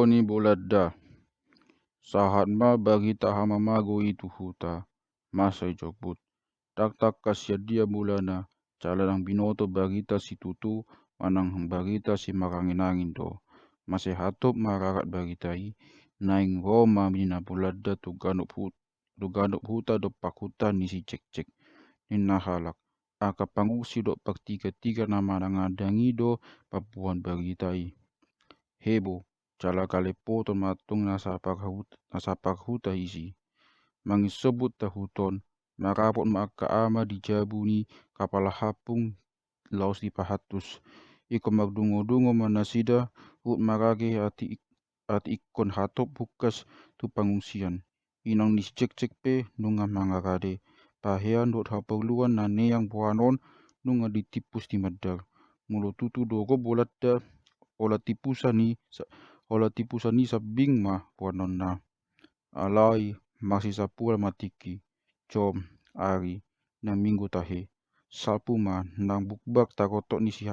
ni buladda. Sahat ma bagi tahama mago itu huta. Masai jokbut. Tak kasia dia bulana. Calanang binoto bagita si tutu. Manang bagita si makangin do. Masai hatop mararat bagitai. Naing Roma mina buladda tu ganup huta do pakuta ni si cek-cek. Nina halak. Aka pangusi do pak tiga nama nangadangi do papuan bagitai. Hebo. Cala kale poton matung nasapak huta isi. Mangisebut tahuton. Marapot maka ama dijabuni kapala hapung laos di pahatus. Iko magdungo-dungo manasida hut marage ati ikon hatop bukas tu pengungsian. Inang nis cek-cek pe nunga mangagade. Pahean dot haperluan na neang buanon nunga ditipus di medar. Mulu tutu dogo boladda ola tipusan ni sabing ma buanon na. Alai masih sapula matiki. Com ari na minggu tahe. Sapu ma nang bukbak takotok ni si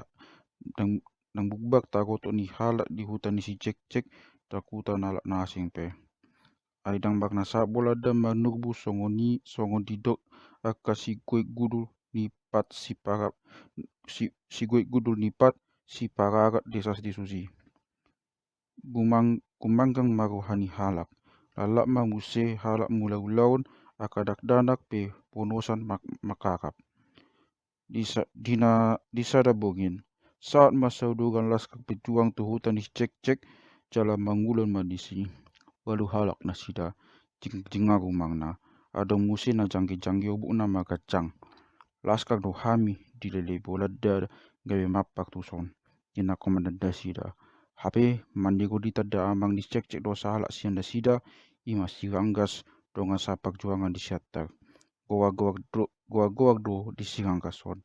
nang bukbak takotok ni halak di hutan ni si cek-cek takutan alak nasing pe. Aidang bak nasa bolada manurbu songon didok aka si goik gudul ni pat si goik gudul ni pat si pararat desas disusi. Kumanggang maruhani halak. Lalak manguse halak mula-ulaun akadak danak pe ponosan makarap. Disada bogin. Saat masa udugan laskar pejuang tu hutan di cek-cek jala mangulan madisi. Walu halak nasida jingaru mangna. Ada musim na jangki obuk na makacang. Laskar do hami dilele boladda gawe mapak tuson. Ina komandan dasida. Hape mandigo ditada amang di cek-cek dosa halak sian dasida ima siranggas dongan sapak juangan di siatar. Goa-goak do di siranggason.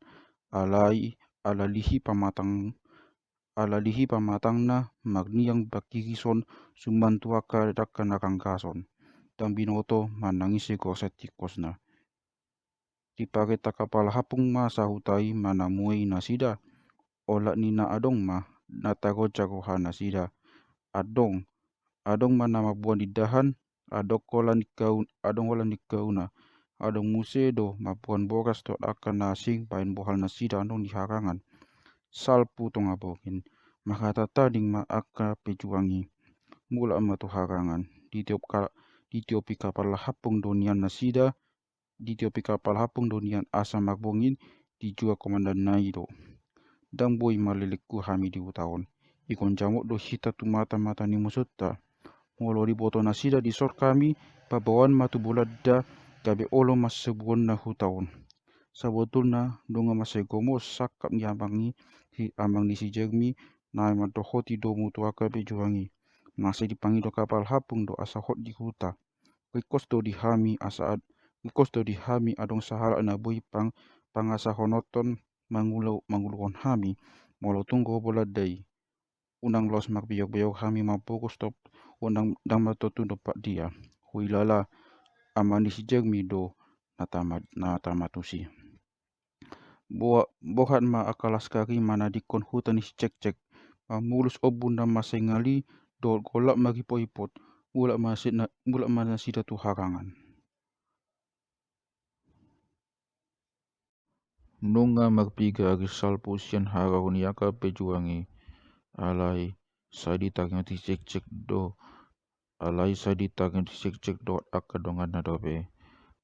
Alalihi pamatang na magniang bakirison sumbantuaka dakkan nakangkason. Dan binoto manangisi kosetikos na. Dipake takapala hapung ma sahutai manamui nasida. Olak nina adong ma natago jagoha nasida. Adong mana mabuan didahan. Adong wala nikauna. Adong musedo mabuan boras to akan nasing pain bohal nasida andong diharangan. Salpu tong abokin. Makatata ding ma aka pejuangi. Mula ma to harangan. Ditiopi kapal hapung donian nasida. Ditiopi kapal hapung donian asa magbongin. Dijua komandan naido. Dan boy maliliku hami di utaon. Ikon jamuk do hita tu mata-mata ni musutta. Molo di boto nasida di sor kami. Pabawan matu buladda. Gabe olo mas sebuon na hutaon. Sabotulna dunga masai gomos sakap ni amang ni si Jeremy na madohoti do mutu akabe juangi. Masai dipangi do kapal hapung do asa hot di huta. Rikos do di hami adong sahala na bui pangasa honoton manguluon hami. Molo tunggu boladai. Unang los makbiyok-biyok hami mampukos top unang damatotu do pak dia. Huilala amani si Jeremy do natamatusi. Bohat ma akalaskari mana dikon hutan is cek-cek. Mulus obun dan masai ngali do golak magi poipot. Mulak mana sida tu harangan. Nunga magpiga agi salpu sian harau ni aka pejuangi. Alai sadi tagnya ti cek-cek do. Alai sadi tagnya ti cek-cek do aka dongan na dobe.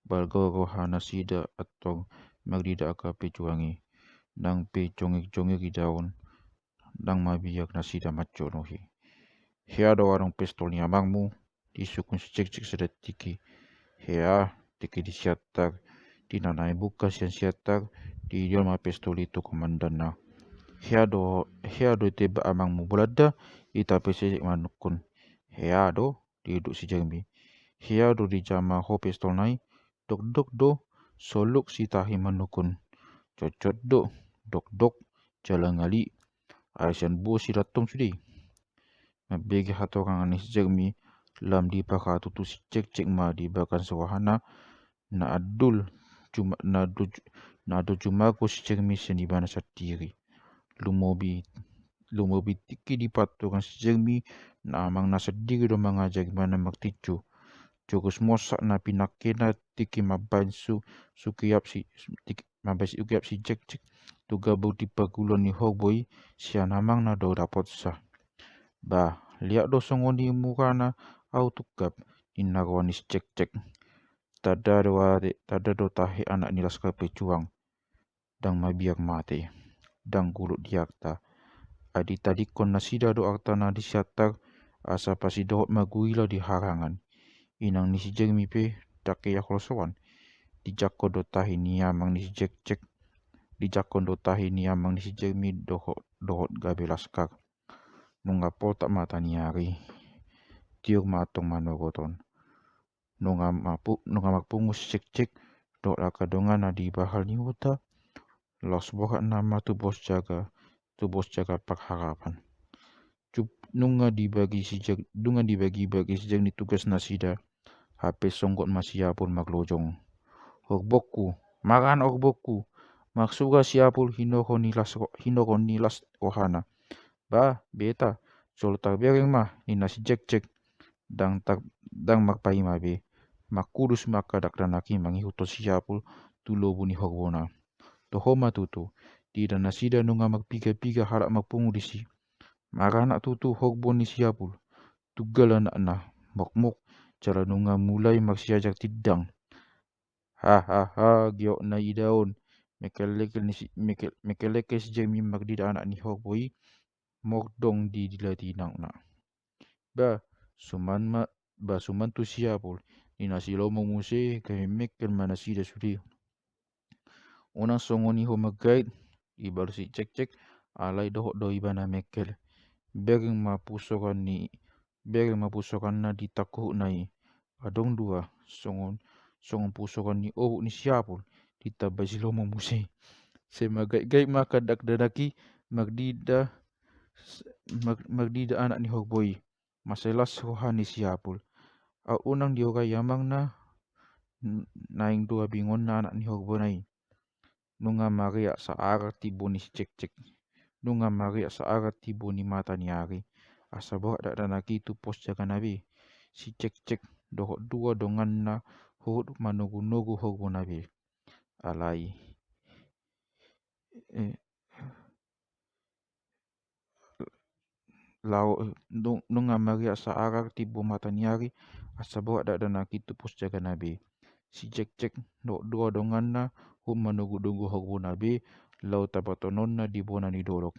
Balgo rohana sida atau magdida aka pejuangi. Nang pe jongik-jongik di daun. Nang mabiyak na sida maco nohi. Hea do warung pistol ni amangmu. Disukun si cek-cek sedetiki. Hea tiki di siatar. Dinanai buka sian siatar. Di diol ma pistol itu komandan na. Hea do teba amangmu buladda. Ita pesisik manukun. Hea do diduk si Jeremy. Hea do di jama ho pistol nai. Dok do soluk si tahi manukun. Cocot do dok jalan ngali. Aisyan bo si datong sudi. Begi hatorang anis Jeremy. Lam di pakatutu si cek-cek ma di bakan sewahana. Na ado cuma ko si Jeremy sian di bana satiri. Lumobi tiki di patungan si Jeremy na amang na sediri do mangajak gimana magticu. Jogos mosak na pinakena tiki mabain sukiyap si mabain sukiyap si cek tu gabau di pagulan ni hogboy sian amang na do dapat sah. Bah, lihat do songoni mukana au tukap inagwani si cek tada do tahi anak ni laskar pejuang dang mabiak mati dang kulut diakta adi tadi kon nasida do akta na disiatak asa pasi dohot maguila di harangan inang ni si Jeremy pe take ya kolosoan dijakon do tahi ni amang ni si cek dijakon do tahi ni amang ni si Jeremy dohot gabe laskar nunga tak mata ni hari tiur matong manogoton nunga mapungus cek dok lakadongan na di bahal ni huta los bohat nama tu bos jaga pak harapan nunga dibagi sejak ni tugas nasida HP songgot masiapul maglojong hogbokku makan hogbokku maksuga siapul hinoko nilas ohana ba beta soltar bereng mah ni nasi cek dang magpaima be makurus makadak danaki mangihuto siapul tulo buni hogbona tohoma tutu tidak nasida nunga magpiga harap magpungu disi marana tutu hogbo ni siapul tugal anak na mok cara nunga mulai magsiajak tidang ha giok na idaon mekeleke si Jamie magdida anak ni hogboi mokdong di dilatinang na ba suman tu siapul ni nasi lomo muse kami mekel mana sida sudi unang songoni ho magait ibaru si cek alai dohok do ibana mekel bereng mapusokan na ditakuh nai adong dua songon pusokan ni ni siapul ditabai si lomo muse semagait makadak dadaki magdida anak ni hogboi masalas rohani siapul unang diogai yamang na naing dua bingon na anak ni hogbo nai nunga maria saara tibo ni cek nunga maria saara tibo ni mata ni hari asa bohak dak danaki tu pos jaga nabi si cek dohok dua dongan na hot manogu hogbo nabi alai nunga maria saara tibo mata ni hari asa bohak dak danaki tu pos jaga nabi si cek dohok dua dongan na hot manogu hogbo nabi lau tabatonon na di bona ni dorok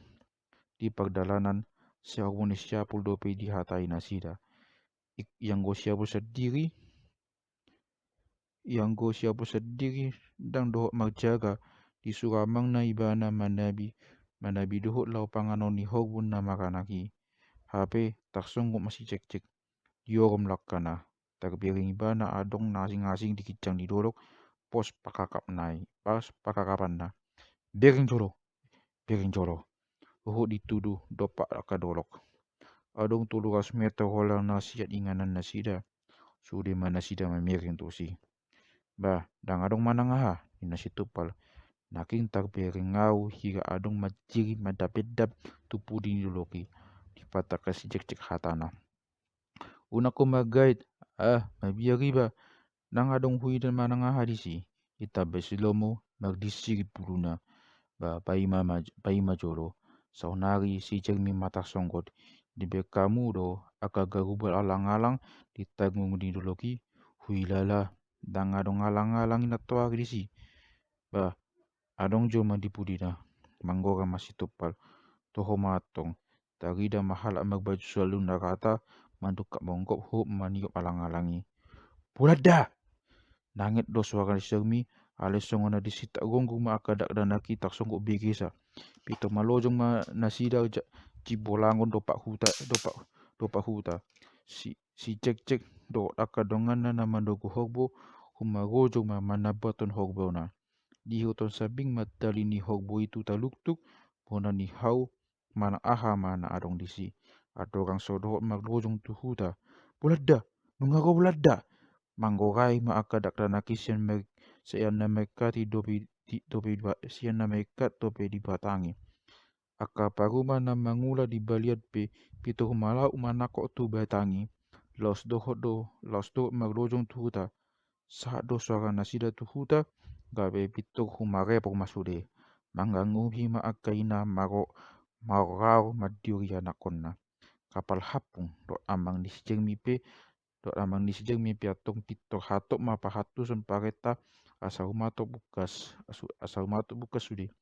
di pagdalanan siapul ni siapul dope di hatai nasida yang go siapul sendiri dang dohok magjaga di suramang na ibana manabi dohok lau panganon ni hogbun na makanaki HP tak songgot masih cek diorom lakana terbiring ibana adong nasing dikicang di dorok pos pakakapan na bering jolo uhuk dituduh dopak kadolok adong 300 meter holang nasiat inganan nasida sude mana sida memiring tusi bah dang adong manang aha nasi tupal naking bering ngau hingga adong majiri madapedap tupu diniloki dipataka si cek hatana unako magait mabia riba nang adong hui dan manang aha disi itabe silomo magdisiri puluna ba paima jolo saunari si Jeremy mata songgot di bekamu do akagagubal alang-alang ditanggung di doloki huilala dang adong alang-alang inatoa disi ba adong jo mandipudina manggora masih topal toho matong tarida mahala magbaju selalu nakata mandukak monggok ho maniup alang-alangi pulada nangit do suara Jeremy ale songona disita gonggu ma akadak danaki tak songgok bigisa pito malojong ma nasida cibolangon dopak huta si cek do akadongan na mandogo hogbo humagojo ma manabaton hogbo na di huton sabing matali ni hogbo itu taluktuk bona ni hau mana aha mana adong disi adorang sodohot maglojong tu huta bulada nungago bulada manggorai ma akadak danaki sian na mereka tope di batangi Aka paruma na mangula di baliat pe pito humala umanako tu batangi. Laos dohot maglojong tu huta. Saat do suara nasida tu huta gabe pito humare por masude. Manganguhi ma akaina marau madiuri anakonna. Kapal hapung do amang nisjeng mipe atong pito hatok mapahatu sempareta asal umato bukas sude.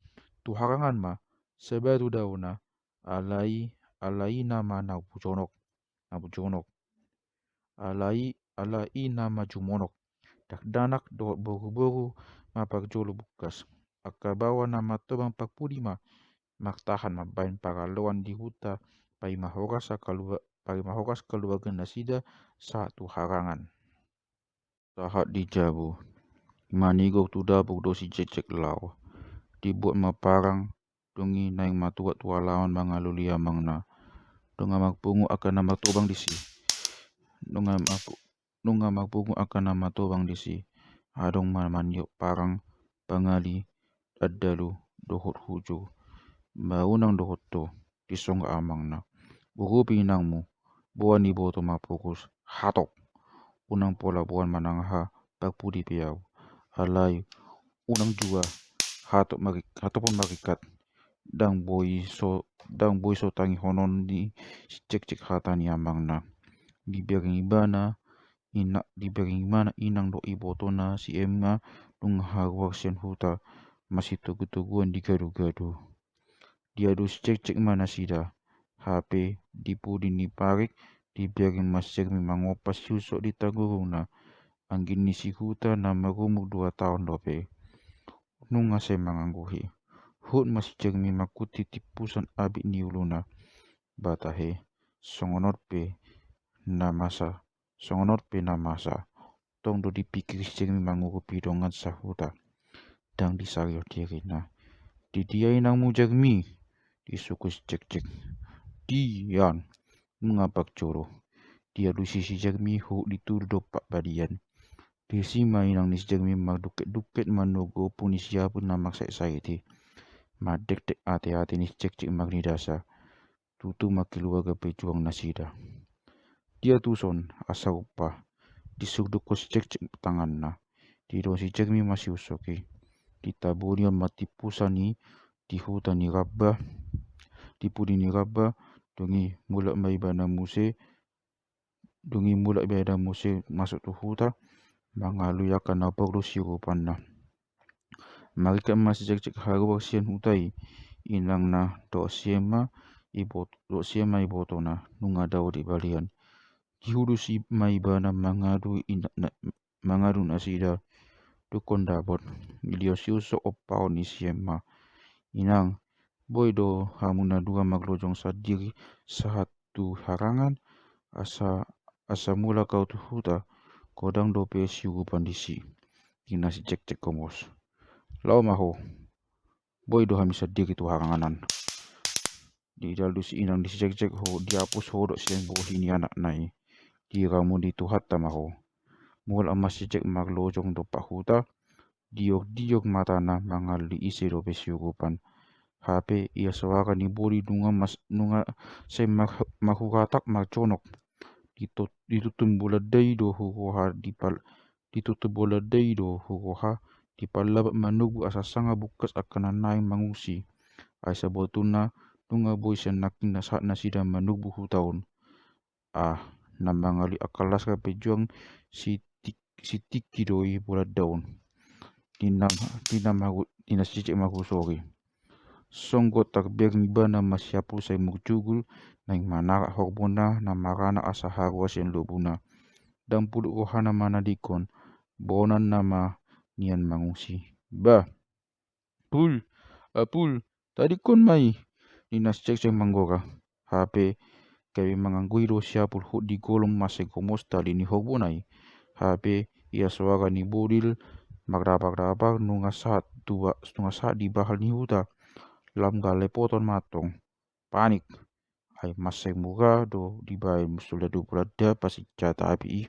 Tuharangan ma sebaru dauna alai nama nabujonok alai nama jumonok dakdanak do boru-boru mapagjolo bukas akabawa nama tobang pakpudi ma maktahan mabain paraloan di huta pai mahoras keluarga nasida saat tuharangan saat dijabu manigok tu dabuk dosi cecek lau dibuat maparang dongi naing matuat tua lawan mangalulia mangna donga magpungu akan nama tobang disi donga magpungu akan nama tobang disi adong mandiok parang pangali adalu dohot huju maunang dohot to disongga amangna buku pinangmu buan iboto mapukus hatok unang pola buan manangha pakpudi piau alai unang jua hatopon marikat dang boy so tangi honon di cek hatani amangna dibering ibana inang do ibotona si emma dung harwak sian huta masih tugu-tuguan di gadu-gadu diadu cek mana sida HP dipudi ni parik dibering masir mangopas susuk di taguruna anggin nisi huta na marumuk 2 tahun dope nunga se mangangguhi hut masih jermi makuti tipusan abik ni uluna batahe songonot pe namasa tong do dipikir jermi mangurupi dongan sahuta dang disariot dirina didiai nangmu jermi disukus cek dian mengapak coro dia du sisi jermi hu ditudu dopak badian disi mainang nis jermi magduket manogo puni siapun namak saiti madek ate nis cek magni dasa tutu makeluarga pejuang nasida dia tuson asa upah disugdukos cek tanganna di dosi jermi masih usoki ditaburion mati pusani di hutan ni rabba dipudi ni rabba dongi mulak mai bana muse masuk tu huta mangalu akan apa sirupanna marika masih cek haru sian hutai inang na do siema ibotona nunga daw di balian dihudu si mai bana mangadu nasida dukon dabot milio siuso opao ni siema inang boy do hamuna dua maglojong sadiri satu harangan asa mula kau tu huta kodang dope siugupan disi kina si cek komos lau maho boy do hamisa diri tu haranganan di daldu si inang di cek ho dihapus hodok siang bohi ni anak nai di ramu di tu hatta maho mul amas cek maglojong do pak huta diok matana mangal di isi dope siugupan HP ia suara ni bodi nunga se mahugatak maconok ditutun bola dai do hugoha ditutup bola dai do hugoha dipalabat manugu asasanga bukas akan nai mangusi aisa botuna nunga boy senakin saat nasida manugu hutaun namangali akalas ka pejuang si tiki doi bola daun tina cicik magusori songgot takbir bana masyapu say mugjugul naing manara horbona na marana asa harwa sen lubuna dan pulu rohana mana dikon bonan nama nian mangusi pul tadi kon mai dinas cek manggora HP kawi manganggui do siapul hut di golong masai komos tali ni horbonai HP ia suara ni bodil magdabak nunga saat di bahal ni huta lam gale poton matong panik ai masai murah do dibai musulah do berada pasi cata api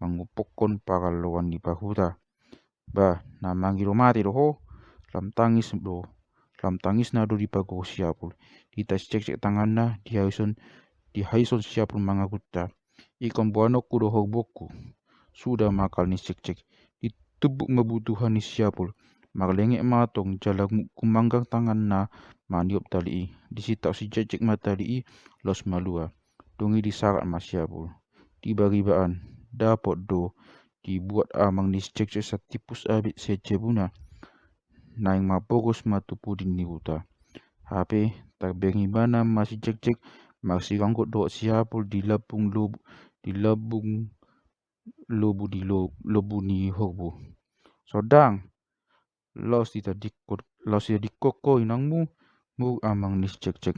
mangupokon para lawan di bahuta na manggilo mati do ho lam tangis do lam tangis na do di pago siapul. Dita cek tangan na di haison siapul mangagutta. Ikan buano kudo hoboku. Sudah makal ni cek ditebuk mabutuhan ni siapul. Maglengek matong jala kumanggang tangan na maniop tali. Disita si cek matali los malua. Dungi disarat mas siapul. Tiba-tibaan dapat do dibuat amang ni cek satipus abit secebuna. Naing mapogos matupu di huta. HP terbengi mana masih cek masih ganggut do siapul di labung lobu ni hobu. Sodang los dikoko inangmu mu amang ni cek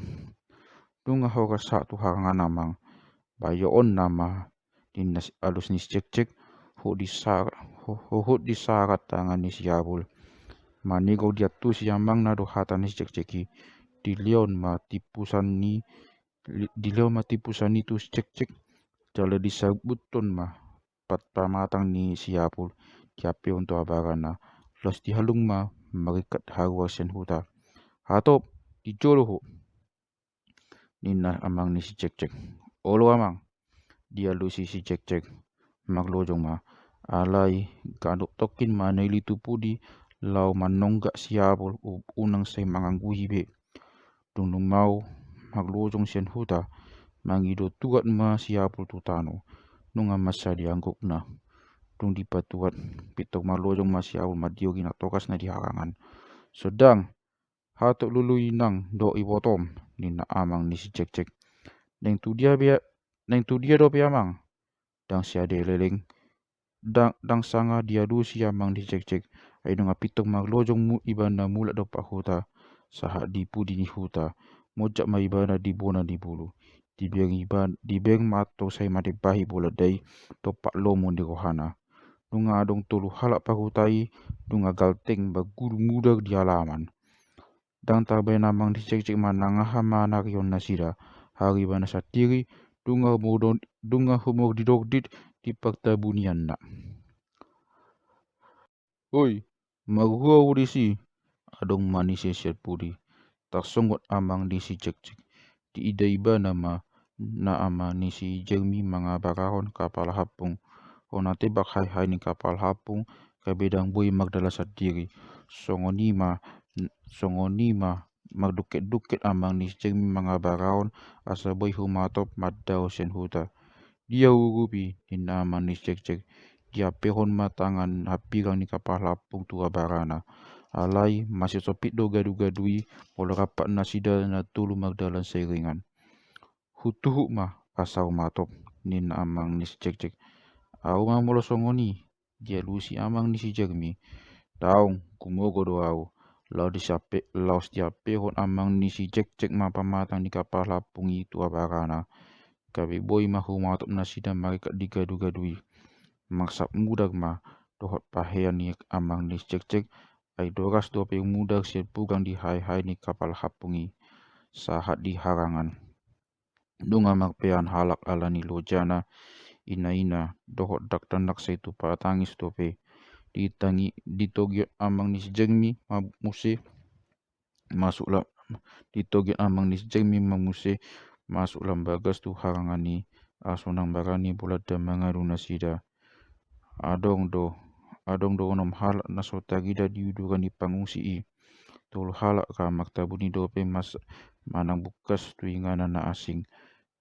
tunga hoka satu harangan amang bayo on nama dinas alus ni cek ho disarat tangan ni siapul. Manigo dia tu siamang na do hata ni cek dilion mati pusan ni tu cek jala disabutton mah pat pamatang ni siapul kiape untuk abarana los dihalung mah marikat haruasen huta hatop dijolo nina amang ni si cek olo amang dia lu si cek maglojong mah alai gadok tokin mana ili tupudi lau manonggak siapul unang say mangangguhi be dung mau maglojong sian huta mangido tuat ma siapul tutano nunga masa diangguk na dung dipatuat pitok malojong ma siapul madio gina tokas na diharangan sedang hatok lulu inang do ibotom nina amang ni si cek neng tu dia do pe amang dang siade leleng dang sanga dia du si amang di cek ai nunga pitok maglojong mu ibana mulat do pak huta sahat dipudi ni huta mojak ma ibana di bona di bulu di beng mato sai made bahi bola dai topak lomo di rohana dunga adong tolu halak pahutai dunga galteng baguru muda di halaman dang tabai namang di cek mananga hama narion nasida hari bana satiri dunga humor didogdit di pakta bunian nak oi magua urisi adong manise siat pudi tak songot amang di si cek di ida iba nama na ama ni si Jeremy mangabarahon kapal hapung ona tebak hai ni kapal hapung kabedang boy magdala sadiri songoni ma magduket amang ni si Jeremy mangabarahon asa boy humatop madao sen huta dia urupi ina amang ni cek dia pehon matangan hapigang ni kapal hapung tua barana alai masih sopit do gadu-gadui pola rapat nasida na tulu magdalan seringan hutuhu mah asau matop nin amang ni si cek au mah molo songoni dia lusi amang ni si Jeremy daung kumogo do au lau siape hon amang ni si cek mah pamatang di kapal hapung itu abarana kabe boy mah humatop nasida marikat digadu-gadui maksap mudak mah dohot pahean ni amang ni si cek ai doras do pe mudak siat pugang di hai ni kapal hapungi sahat di harangan dunga magpean halak ala ni lojana ina dohot dak tanak say tu patangis tope ditogiot amang ni si Jeremy mamuse masuklah ditogiot amang ni si Jeremy mamuse masuk lambagas tu harangan ni asonang barani bola damanga nasida adong do onom halak na sotagida diudugan di pangungsi i tol halak ka maktabuni dope mas manang bukas tu ingana na asing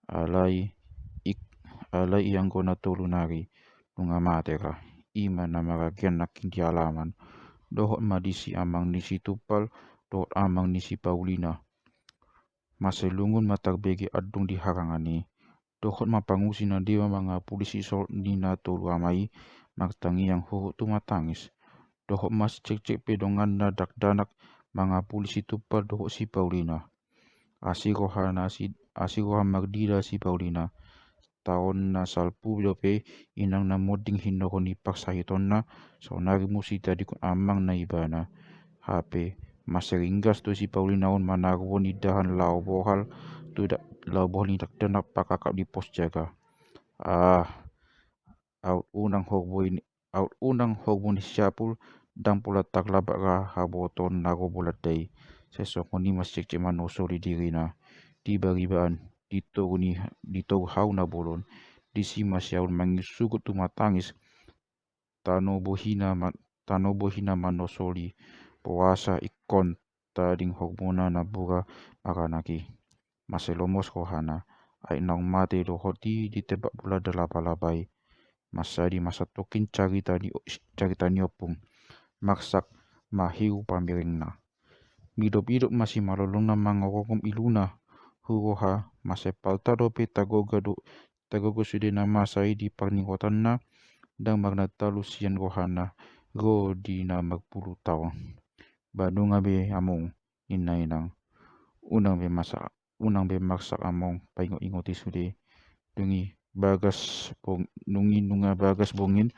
alai yang kona tolu nari nunga matera ima na maragian nakin di halaman dohot madisi amang nisi tupal dohot amang nisi Paulina maselungun matarbege adung di harangani dohot mapangungsi na dewa mga polisi sol nina tolu amai magtangi yang hohot tu matangis dohot mas cek pedongan na danak mga polisi tupal dohot si Paulina asirohan magdira si Paulina tahun na salpu dope inang na moding hinohon ipak sahiton na sonari musita di amang na ibana HP maseringgas tu si Paulina on manarwon idahan lau bohal ni dakdanak pakakap di pos jaga out unang hogbo ni siapul dang pula taklabak haboton nago bolat day sesongoni masjek manosoli diri na di baribaan dito hau na bolon disi masyaun mangisugut tumatangis tano bohina manosoli puasa ikon tading hormona na bura aranaki maselomos rohana ai naung mate do hoti ditebak pula dalaba-labai masadi masa tokin carita ni opung maksak mahiu pamiringna hidup masih malolongna mangorogom iluna huroha masepal tadope tagogo sudena masai di parningotanna dan magna talusian rohana go dina magpuluh tahun badunga be among inang unang be maksak among paingot-ingoti sude nunga bagas bongin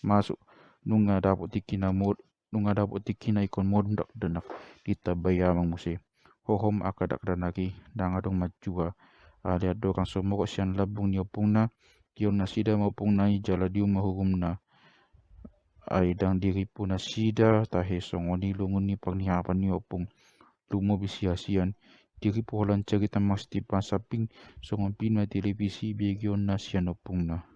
masuk nunga dapot tikina ikon modok denak ditabaya amang muse hohom akadak danaki dangadong majua aliat dokang somokok sian labung ni opungna kion nasida maupung nai jala dium mahurumna aidang diri puna sida tahe songoni lunguni pangnihapan ni opung lumo bisia-sian diri poholan cerita mas di pasaping songon pina televisi begion na sian opungna